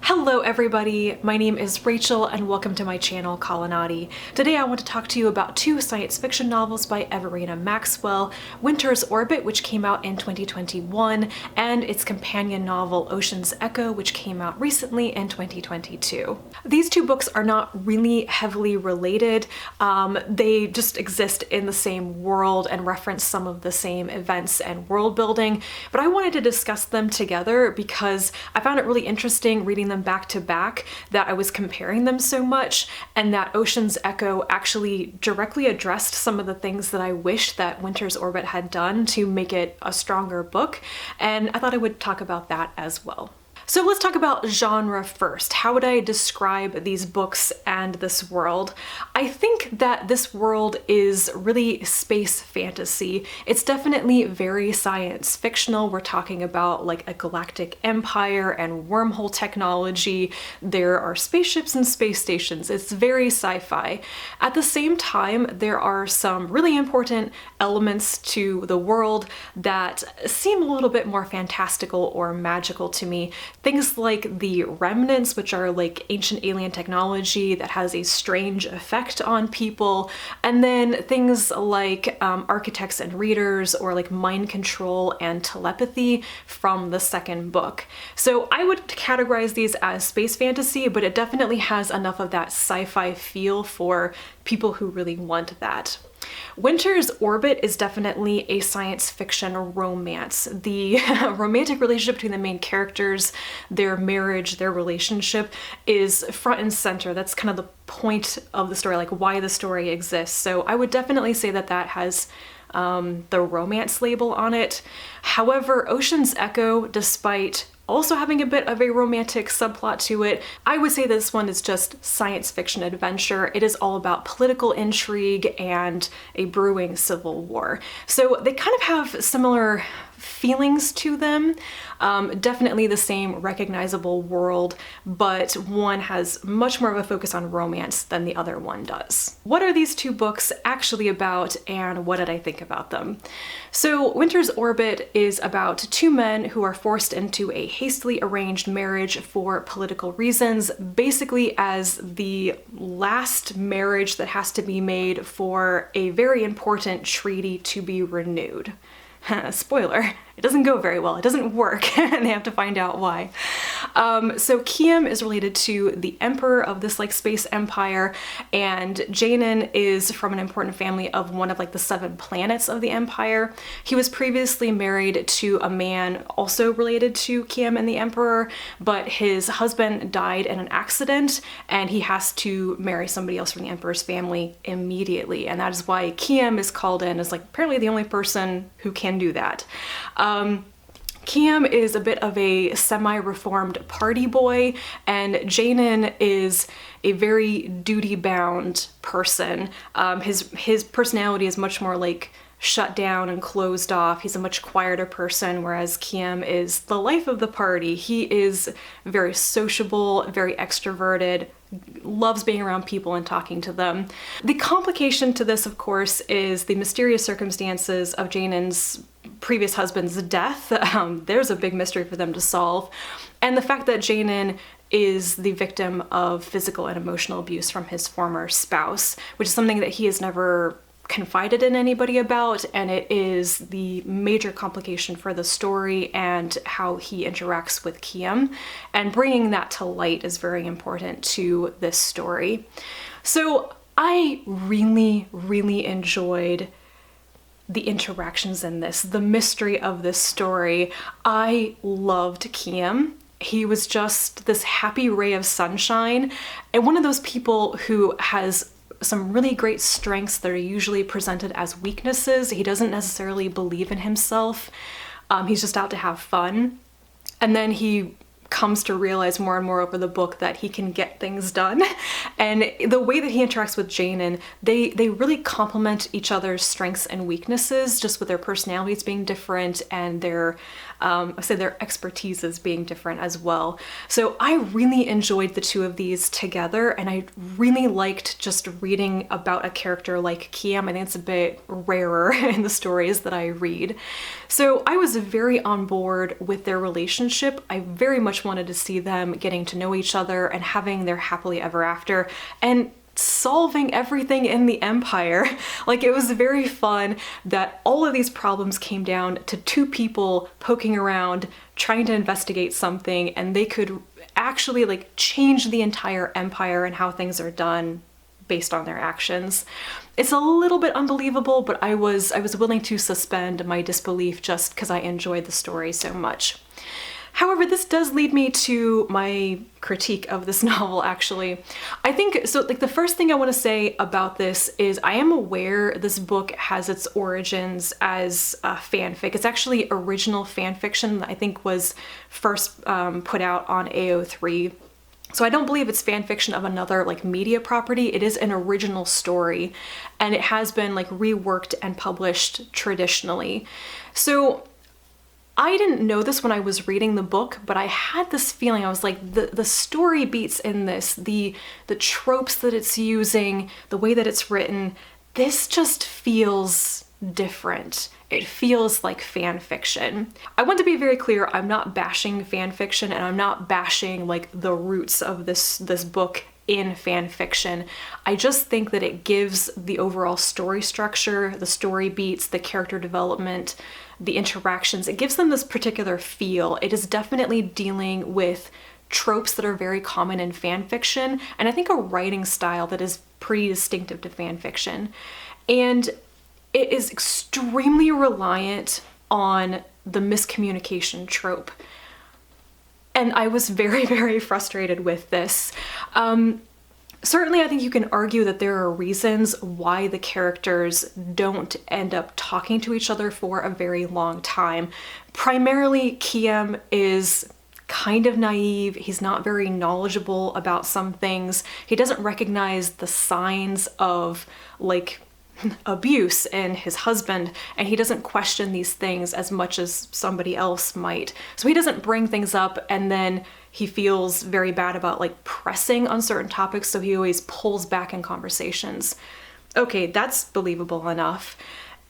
Hello everybody, my name is Rachel and welcome to my channel Colonati. Today I want to talk to you about two science fiction novels by Everina Maxwell, Winter's Orbit, which came out in 2021, and its companion novel Ocean's Echo, which came out recently in 2022. These two books are not really heavily related. They just exist in the same world and reference some of the same events and world building, but I wanted to discuss them together because I found it really interesting reading them back to back that I was comparing them so much, and that Ocean's Echo actually directly addressed some of the things that I wish that Winter's Orbit had done to make it a stronger book, and I thought I would talk about that as well. So let's talk about genre first. How would I describe these books and this world? I think that this world is really space fantasy. It's definitely very science fictional. We're talking about like a galactic empire and wormhole technology. There are spaceships and space stations. It's very sci-fi. At the same time, there are some really important elements to the world that seem a little bit more fantastical or magical to me. Things like the remnants, which are like ancient alien technology that has a strange effect on people, and then things like architects and readers, or like mind control and telepathy from the second book. So I would categorize these as space fantasy, but it definitely has enough of that sci-fi feel for people who really want that. Winter's Orbit is definitely a science fiction romance. The romantic relationship between the main characters, their marriage, their relationship is front and center. That's kind of the point of the story, like why the story exists. So I would definitely say that that has the romance label on it. However, Ocean's Echo, despite also having a bit of a romantic subplot to it, I would say this one is just science fiction adventure. It is all about political intrigue and a brewing civil war. So they kind of have similar feelings to them. Definitely the same recognizable world, but one has much more of a focus on romance than the other one does. What are these two books actually about, and what did I think about them? So Winter's Orbit is about two men who are forced into a hastily arranged marriage for political reasons, basically as the last marriage that has to be made for a very important treaty to be renewed. Spoiler, it doesn't go very well. It doesn't work, and they have to find out why. So Kiem is related to the emperor of this like space empire, and Janin is from an important family of one of like the 7 planets of the empire. He was previously married to a man also related to Kiem and the emperor, but his husband died in an accident, and he has to marry somebody else from the emperor's family immediately, and that is why Kiem is called in as like apparently the only person who can do that. Kiem is a bit of a semi-reformed party boy, and Janin is a very duty-bound person. His personality is much more like shut down and closed off. He's a much quieter person, whereas Kiem is the life of the party. He is very sociable, very extroverted, loves being around people and talking to them. The complication to this, of course, is the mysterious circumstances of Janin's previous husband's death. There's a big mystery for them to solve. And the fact that Janin is the victim of physical and emotional abuse from his former spouse, which is something that he has never confided in anybody about, and it is the major complication for the story and how he interacts with Kiem, and bringing that to light is very important to this story. So I really enjoyed the interactions in this, the mystery of this story. I loved Kiem. He was just this happy ray of sunshine, and one of those people who has some really great strengths that are usually presented as weaknesses. He doesn't necessarily believe in himself. He's just out to have fun. And then he comes to realize more and more over the book that he can get things done. And the way that he interacts with Janin, they really complement each other's strengths and weaknesses, just with their personalities being different and their expertises being different as well. So I really enjoyed the two of these together, and I really liked just reading about a character like Kiem. I think it's a bit rarer in the stories that I read. So I was very on board with their relationship. I very much much wanted to see them getting to know each other and having their happily ever after and solving everything in the Empire. Like, it was very fun that all of these problems came down to two people poking around, trying to investigate something, and they could actually like change the entire Empire and how things are done based on their actions. It's a little bit unbelievable, but I was willing to suspend my disbelief just because I enjoyed the story so much. However, this does lead me to my critique of this novel, actually. I think, so like the first thing I want to say about this is I am aware this book has its origins as fanfic. It's actually original fan fiction that I think was first put out on AO3. So I don't believe it's fan fiction of another like media property. It is an original story, and it has been like reworked and published traditionally. So I didn't know this when I was reading the book, but I had this feeling. I was like, the story beats in this, the tropes that it's using, the way that it's written, this just feels different. It feels like fan fiction. I want to be very clear, I'm not bashing fan fiction, and I'm not bashing like the roots of this book in fan fiction. I just think that it gives the overall story structure, the story beats, the character development, the interactions, it gives them this particular feel. It is definitely dealing with tropes that are very common in fan fiction, and I think a writing style that is pretty distinctive to fan fiction. And it is extremely reliant on the miscommunication trope. And I was very, very frustrated with this. Certainly, I think you can argue that there are reasons why the characters don't end up talking to each other for a very long time. Primarily, Kiem is kind of naive. He's not very knowledgeable about some things. He doesn't recognize the signs of like abuse in his husband, and he doesn't question these things as much as somebody else might. So he doesn't bring things up, and then he feels very bad about like pressing on certain topics, so he always pulls back in conversations. Okay, that's believable enough.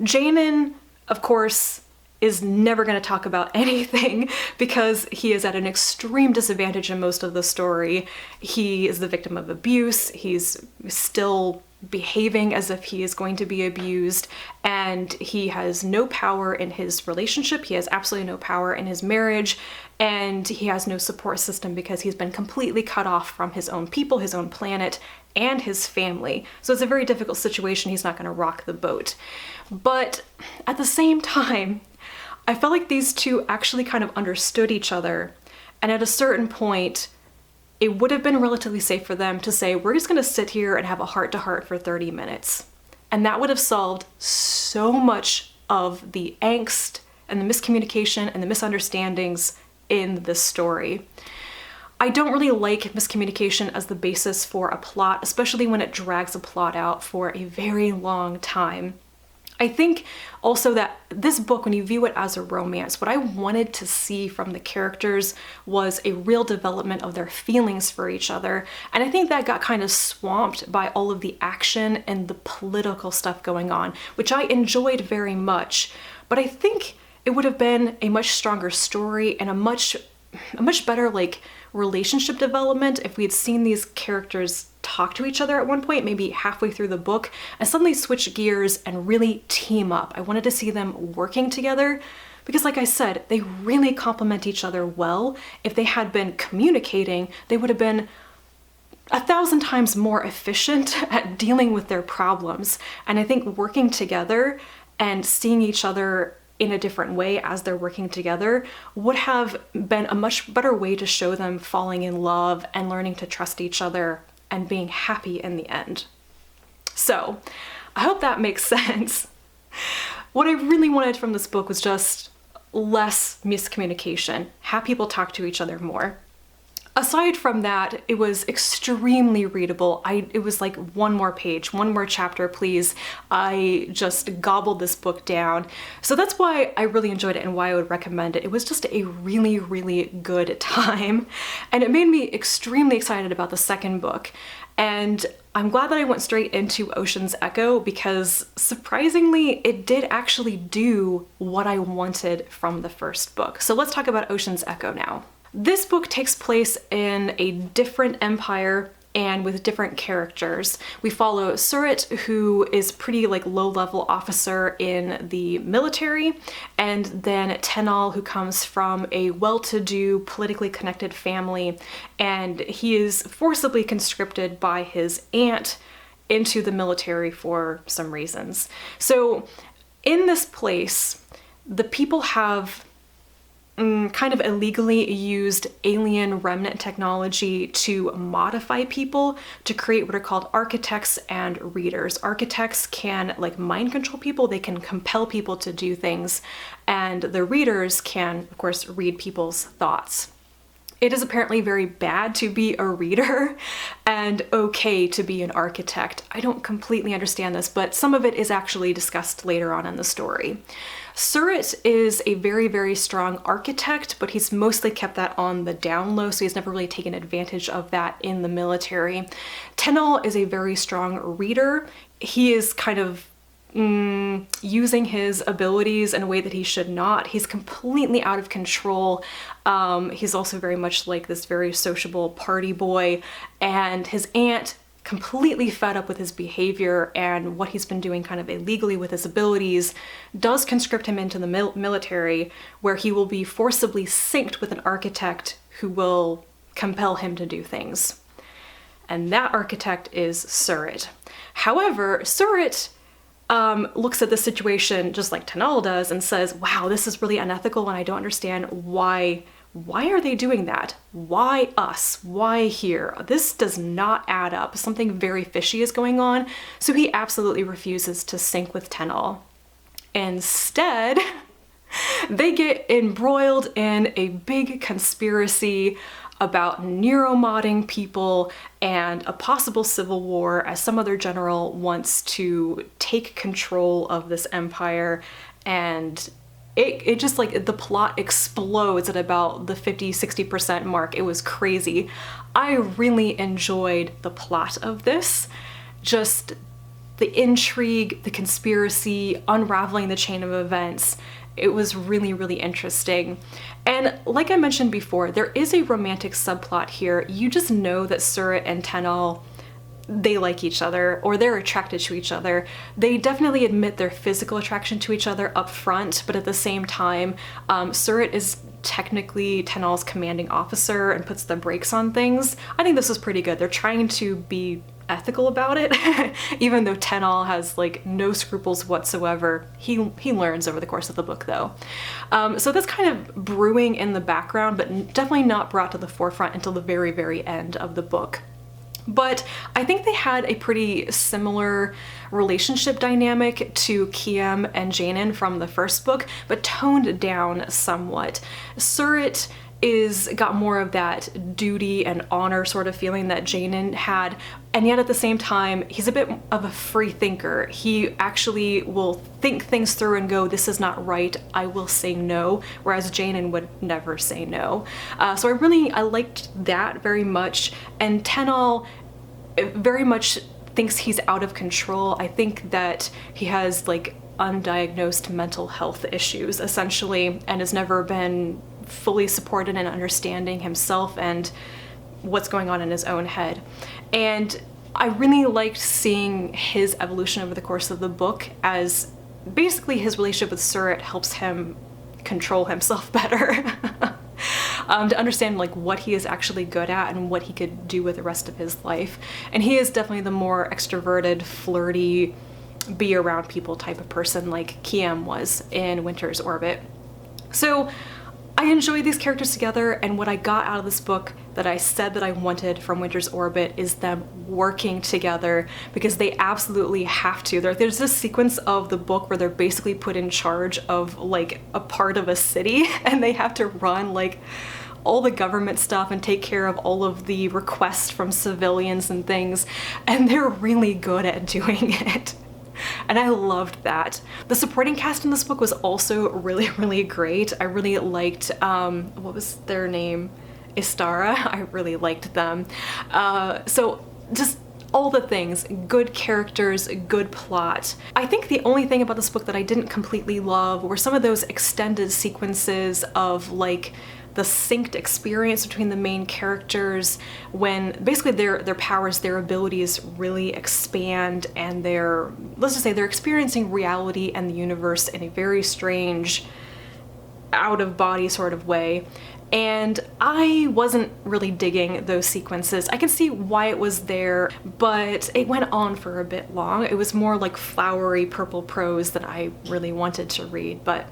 Jamin, of course, is never going to talk about anything because he is at an extreme disadvantage in most of the story. He is the victim of abuse. He's still behaving as if he is going to be abused, and he has no power in his relationship. He has absolutely no power in his marriage, and he has no support system because he's been completely cut off from his own people, his own planet, and his family. So it's a very difficult situation. He's not going to rock the boat. But at the same time, I felt like these two actually kind of understood each other, and at a certain point, it would have been relatively safe for them to say, we're just going to sit here and have a heart-to-heart for 30 minutes. And that would have solved so much of the angst and the miscommunication and the misunderstandings in this story. I don't really like miscommunication as the basis for a plot, especially when it drags a plot out for a very long time. I think also that this book, when you view it as a romance, what I wanted to see from the characters was a real development of their feelings for each other. And I think that got kind of swamped by all of the action and the political stuff going on, which I enjoyed very much. But I think it would have been a much stronger story and a much better like relationship development if we had seen these characters talk to each other at one point, maybe halfway through the book, and suddenly switch gears and really team up. I wanted to see them working together because, like I said, they really complement each other well. If they had been communicating, they would have been 1,000 times more efficient at dealing with their problems. And I think working together and seeing each other in a different way as they're working together would have been a much better way to show them falling in love and learning to trust each other and being happy in the end. So I hope that makes sense. What I really wanted from this book was just less miscommunication, have people talk to each other more. Aside from that, it was extremely readable. It was like one more page, one more chapter, please. I just gobbled this book down. So that's why I really enjoyed it and why I would recommend it. It was just a really, really good time. And it made me extremely excited about the second book. And I'm glad that I went straight into Ocean's Echo because surprisingly, it did actually do what I wanted from the first book. So let's talk about Ocean's Echo now. This book takes place in a different empire and with different characters. We follow Surratt, who is pretty like low-level officer in the military, and then Tenal, who comes from a well-to-do, politically connected family, and he is forcibly conscripted by his aunt into the military for some reasons. So in this place, the people have kind of illegally used alien remnant technology to modify people to create what are called architects and readers. Architects can like mind control people, they can compel people to do things, and the readers can, of course, read people's thoughts. It is apparently very bad to be a reader and okay to be an architect. I don't completely understand this, but some of it is actually discussed later on in the story. Surratt is a very, very strong architect, but he's mostly kept that on the down low, so he's never really taken advantage of that in the military. Tenal is a very strong reader. He is kind of using his abilities in a way that he should not. He's completely out of control. He's also very much like this very sociable party boy, and his aunt, completely fed up with his behavior and what he's been doing kind of illegally with his abilities, does conscript him into the military, where he will be forcibly synced with an architect who will compel him to do things. And that architect is Surratt. However, Surratt looks at the situation just like Tenal does and says, wow, this is really unethical and I don't understand why are they doing that? Why us? Why here? This does not add up. Something very fishy is going on. So he absolutely refuses to sync with Tenal. Instead, they get embroiled in a big conspiracy about neuromodding people and a possible civil war, as some other general wants to take control of this empire, and it just like the plot explodes at about the 50-60% mark. It was crazy. I really enjoyed the plot of this. Just the intrigue, the conspiracy, unraveling the chain of events. It was really, really interesting. And like I mentioned before, there is a romantic subplot here. You just know that Surratt and Tenal, they like each other, or they're attracted to each other. They definitely admit their physical attraction to each other up front, but at the same time, Surratt is technically Tenal's commanding officer and puts the brakes on things. I think this was pretty good. They're trying to be ethical about it, even though Tenal has like no scruples whatsoever. He learns over the course of the book though. So that's kind of brewing in the background, but definitely not brought to the forefront until the very, very end of the book. But I think they had a pretty similar relationship dynamic to Kiem and Jaynin from the first book, but toned down somewhat. Surratt got more of that duty and honor sort of feeling that Jaynin had, and yet at the same time, he's a bit of a free thinker. He actually will think things through and go, this is not right, I will say no, whereas Jaynin would never say no. So I liked that very much, and Tenal very much thinks he's out of control. I think that he has like undiagnosed mental health issues essentially, and has never been fully supported in understanding himself and what's going on in his own head. And I really liked seeing his evolution over the course of the book, as basically his relationship with Surratt helps him control himself better. To understand like what he is actually good at and what he could do with the rest of his life. And he is definitely the more extroverted, flirty, be around people type of person like Kiem was in Winter's Orbit. So I enjoyed these characters together, and what I got out of this book that I said that I wanted from Winter's Orbit is them working together, because they absolutely have to. There's this sequence of the book where they're basically put in charge of like a part of a city, and they have to run like all the government stuff and take care of all of the requests from civilians and things, and they're really good at doing it. And I loved that. The supporting cast in this book was also really, really great. I really liked, what was their name? Istara. I really liked them. So just all the things, good characters, good plot. I think the only thing about this book that I didn't completely love were some of those extended sequences of like the synced experience between the main characters when basically their powers, their abilities really expand, and let's just say they're experiencing reality and the universe in a very strange, out of body sort of way. And I wasn't really digging those sequences. I can see why it was there, but it went on for a bit long. It was more like flowery purple prose that I really wanted to read, but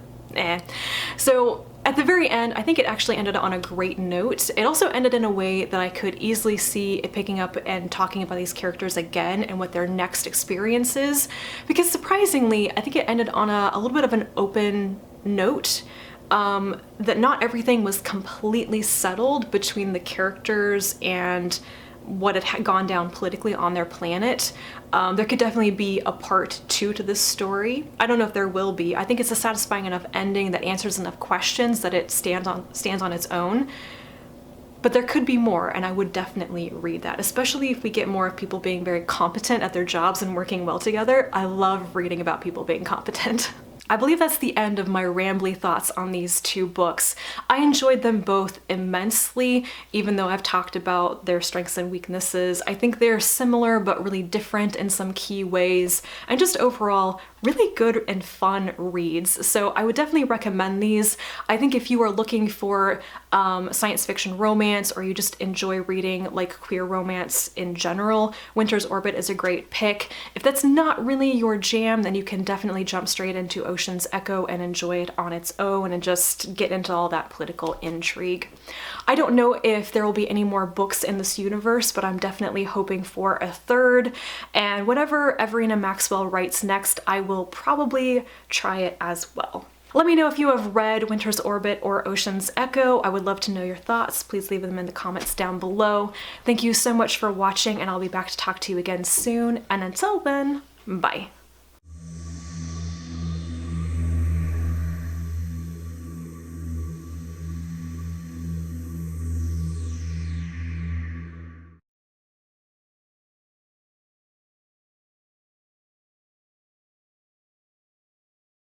So at the very end, I think it actually ended on a great note. It also ended in a way that I could easily see it picking up and talking about these characters again and what their next experience is, because surprisingly, I think it ended on a little bit of an open note. That not everything was completely settled between the characters and what had gone down politically on their planet. There could definitely be a part 2 to this story. I don't know if there will be. I think it's a satisfying enough ending that answers enough questions that it stands on its own. But there could be more, and I would definitely read that, especially if we get more of people being very competent at their jobs and working well together. I love reading about people being competent. I believe that's the end of my rambly thoughts on these two books. I enjoyed them both immensely, even though I've talked about their strengths and weaknesses. I think they're similar but really different in some key ways, and just overall really good and fun reads. So I would definitely recommend these. I think if you are looking for science fiction romance, or you just enjoy reading like queer romance in general, Winter's Orbit is a great pick. If that's not really your jam, then you can definitely jump straight into Ocean's Echo and enjoy it on its own and just get into all that political intrigue. I don't know if there will be any more books in this universe, but I'm definitely hoping for a third, and whatever Everina Maxwell writes next, I will probably try it as well. Let me know if you have read Winter's Orbit or Ocean's Echo. I would love to know your thoughts. Please leave them in the comments down below. Thank you so much for watching, and I'll be back to talk to you again soon. And until then, bye.